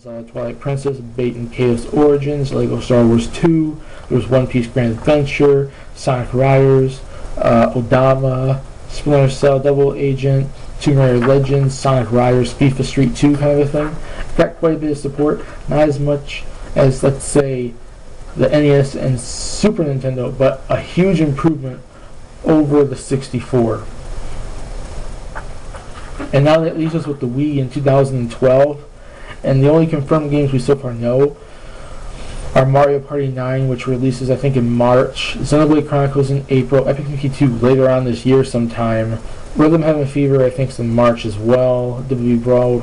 There's Twilight Princess, Bait and Chaos Origins, Lego Star Wars 2, there was One Piece Grand Adventure, Sonic Riders, Odama, Splinter Cell, Double Agent, Tomb Raider Legends, Sonic Riders, FIFA Street 2 kind of a thing. Got quite a bit of support, not as much as, let's say, the NES and Super Nintendo, but a huge improvement over the 64. And now that leaves us with the Wii in 2012, and the only confirmed games we so far know are Mario Party 9, which releases I think in March, Xenoblade Chronicles in April, Epic Mickey 2 later on this year sometime, Rhythm Heaven Fever I think is in March as well, WWE Brawl will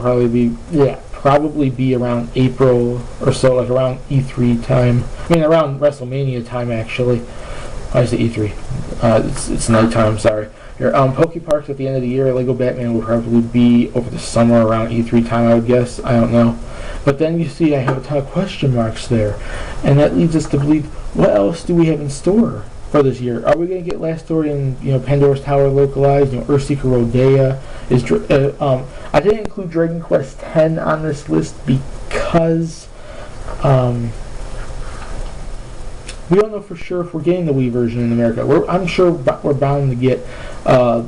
probably be around April or so, like around E3 time. I mean around WrestleMania time actually. I say E3. It's nighttime, sorry. Pokeparks at the end of the year, Lego Batman will probably be over the summer around E3 time, I would guess. I don't know. But then you see I have a ton of question marks there. And that leads us to believe, what else do we have in store for this year? Are we going to get Last Story and Pandora's Tower localized? Earthseeker Rodea? I didn't include Dragon Quest X on this list because we don't know for sure if we're getting the Wii version in America. I'm sure we're bound to get the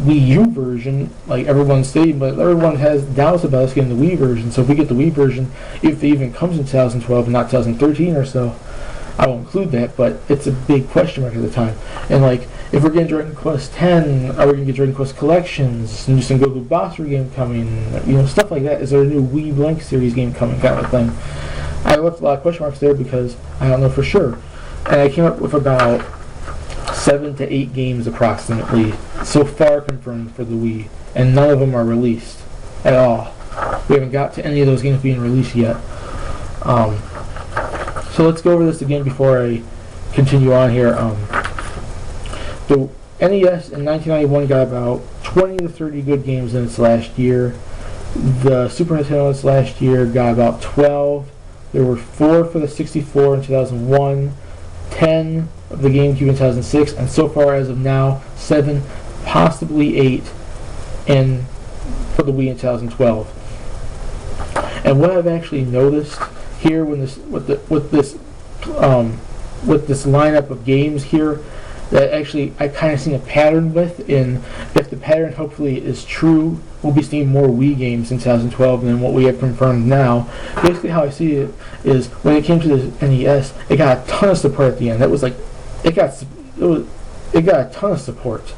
Wii U version, like everyone's saying, but everyone has doubts about us getting the Wii version. So if we get the Wii version, if it even comes in 2012 and not 2013 or so, I will include that, but it's a big question mark at the time. And like, if we're getting Dragon Quest X, are we going to get Dragon Quest Collections, new Sengoku Bosser game coming, stuff like that? Is there a new Wii Blank Series game coming, kind of thing? I left a lot of question marks there because I don't know for sure. And I came up with about 7 to 8 games approximately so far confirmed for the Wii, and none of them are released at all. We haven't got to any of those games being released yet. So let's go over this again before I continue on here. The NES in 1991 got about 20 to 30 good games in its last year. The Super Nintendo in its last year got about 12. There were 4 for the 64 in 2001, 10 of the GameCube in 2006, and so far as of now, 7, possibly 8 for the Wii in 2012. And what I've actually noticed here with this lineup of games here, that actually I kind of seen a pattern with, and if the pattern hopefully is true, we'll be seeing more Wii games in 2012 than what we have confirmed now. Basically how I see it is, when it came to the NES, it got a ton of support at the end. That was like, it got a ton of support,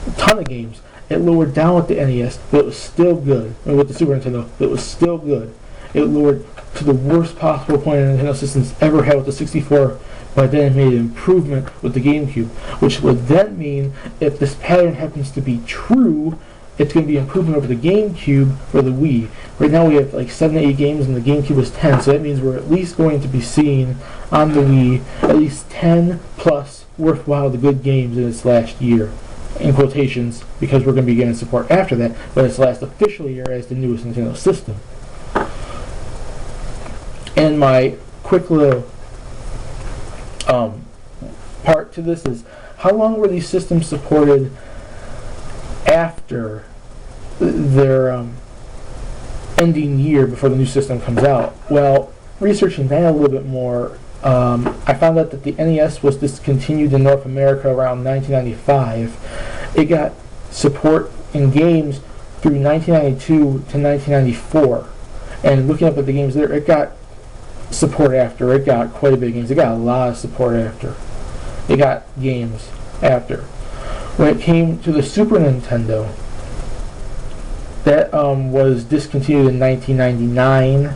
a ton of games. It lowered down with the NES, but it was still good. I mean, with the Super Nintendo, but it was still good. It lowered to the worst possible point a Nintendo system's ever had with the 64, but then it made an improvement with the GameCube, which would then mean if this pattern happens to be true, it's going to be improvement over the GameCube for the Wii. Right now we have like 7 to 8 games and the GameCube is 10, so that means we're at least going to be seeing on the Wii at least 10 plus worthwhile the good games in its last year, in quotations, because we're going to be getting support after that, but its last official year as the newest Nintendo system. And my quick little part to this is, how long were these systems supported after their ending year before the new system comes out? Well, researching that a little bit more, I found out that the NES was discontinued in North America around 1995. It got support in games through 1992 to 1994. And looking up at the games there, it got support after. It got quite a bit of games. It got a lot of support after. It got games after. When it came to the Super Nintendo, that was discontinued in 1999,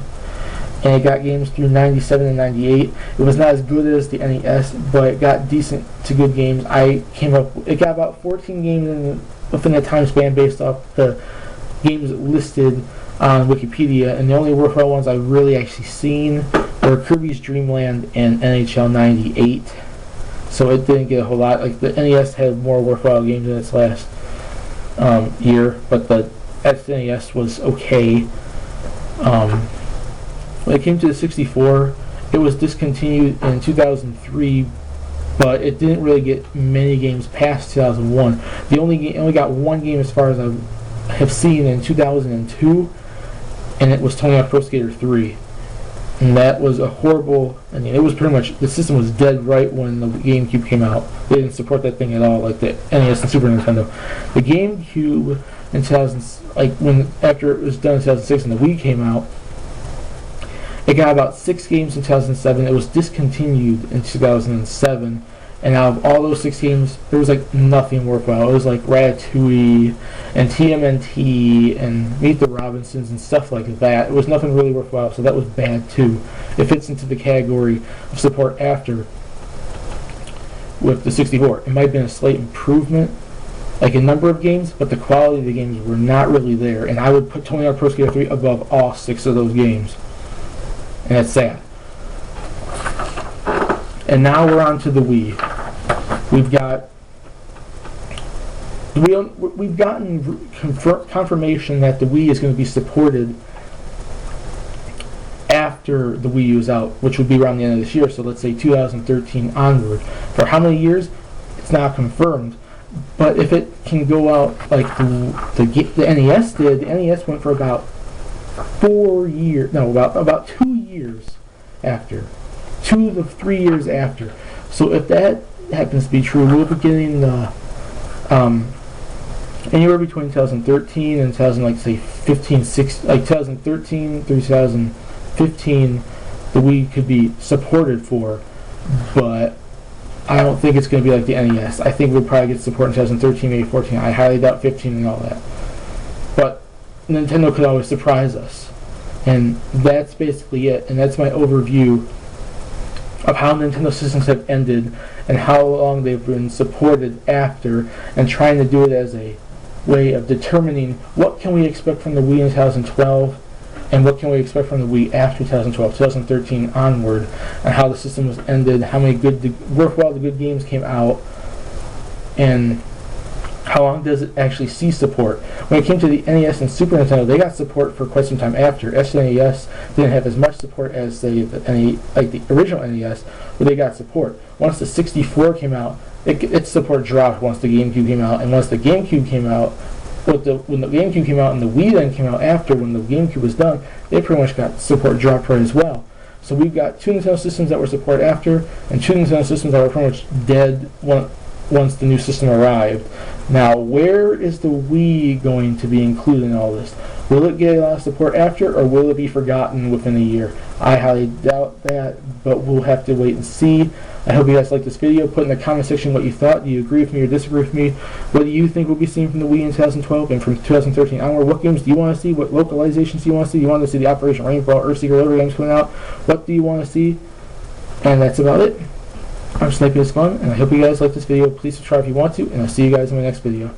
and it got games through 97 and 98. It was not as good as the NES, but it got decent to good games. It got about 14 games within that time span based off the games listed on Wikipedia, and the only worthwhile ones I really actually seen were Kirby's Dream Land and NHL 98. So it didn't get a whole lot. Like the NES had more worthwhile games in its last year, but the SNES was okay. When it came to the 64, it was discontinued in 2003, but it didn't really get many games past 2001. The only got one game as far as I have seen in 2002, and it was Tony Hawk Pro Skater 3. And that was a horrible. I mean, it was pretty much, the system was dead right when the GameCube came out. They didn't support that thing at all, like the NES and Super Nintendo. The GameCube in 2000, like when after it was done in 2006 and the Wii came out, it got about 6 games in 2007. It was discontinued in 2007. And out of all those 6 games, there was like nothing worthwhile. It was like Ratatouille and TMNT and Meet the Robinsons and stuff like that. It was nothing really worthwhile, so that was bad too. It fits into the category of support after with the 64. It might have been a slight improvement, like a number of games, but the quality of the games were not really there. And I would put Tony Hawk Pro Skater 3 above all 6 of those games. And that's sad. And now we're on to the Wii. We've gotten confirmation that the Wii is going to be supported after the Wii U is out, which would be around the end of this year. So let's say 2013 onward. For how many years? It's not confirmed. But if it can go out like the NES did, the NES went for about 4 years. No, about 2 years after. 2 to 3 years after. So if that happens to be true, we'll be getting the anywhere between 2013 and 2013 through 2015, the Wii could be supported for, but I don't think it's going to be like the NES. I think we'll probably get support in 2013, maybe 14. I highly doubt 15 and all that. But Nintendo could always surprise us. And that's basically it. And that's my overview of how Nintendo systems have ended and how long they've been supported after, and trying to do it as a way of determining what can we expect from the Wii in 2012 and what can we expect from the Wii after 2012, 2013 onward, and how the system was ended, how many worthwhile the good games came out, and how long does it actually see support. When it came to the NES and Super Nintendo, they got support for quite some time after. SNES didn't have as much support as the original NES, but they got support. Once the 64 came out, its support dropped once the GameCube came out, and once the GameCube came out, when the GameCube came out and the Wii then came out after, when the GameCube was done, they pretty much got support dropped right as well. So we've got 2 Nintendo systems that were support after, and 2 Nintendo systems that were pretty much dead once the new system arrived. Now, where is the Wii going to be included in all this? Will it get a lot of support after, or will it be forgotten within a year? I highly doubt that, but we'll have to wait and see. I hope you guys liked this video. Put in the comment section what you thought. Do you agree with me or disagree with me? What do you think we'll be seeing from the Wii in 2012 and from 2013 onward? What games do you want to see? What localizations do you want to see? Do you want to see the Operation Rainfall, Earthseeker, Loader games coming out? What do you want to see? And that's about it. I'm SnipingIsFun, and I hope you guys like this video. Please subscribe if you want to, and I'll see you guys in my next video.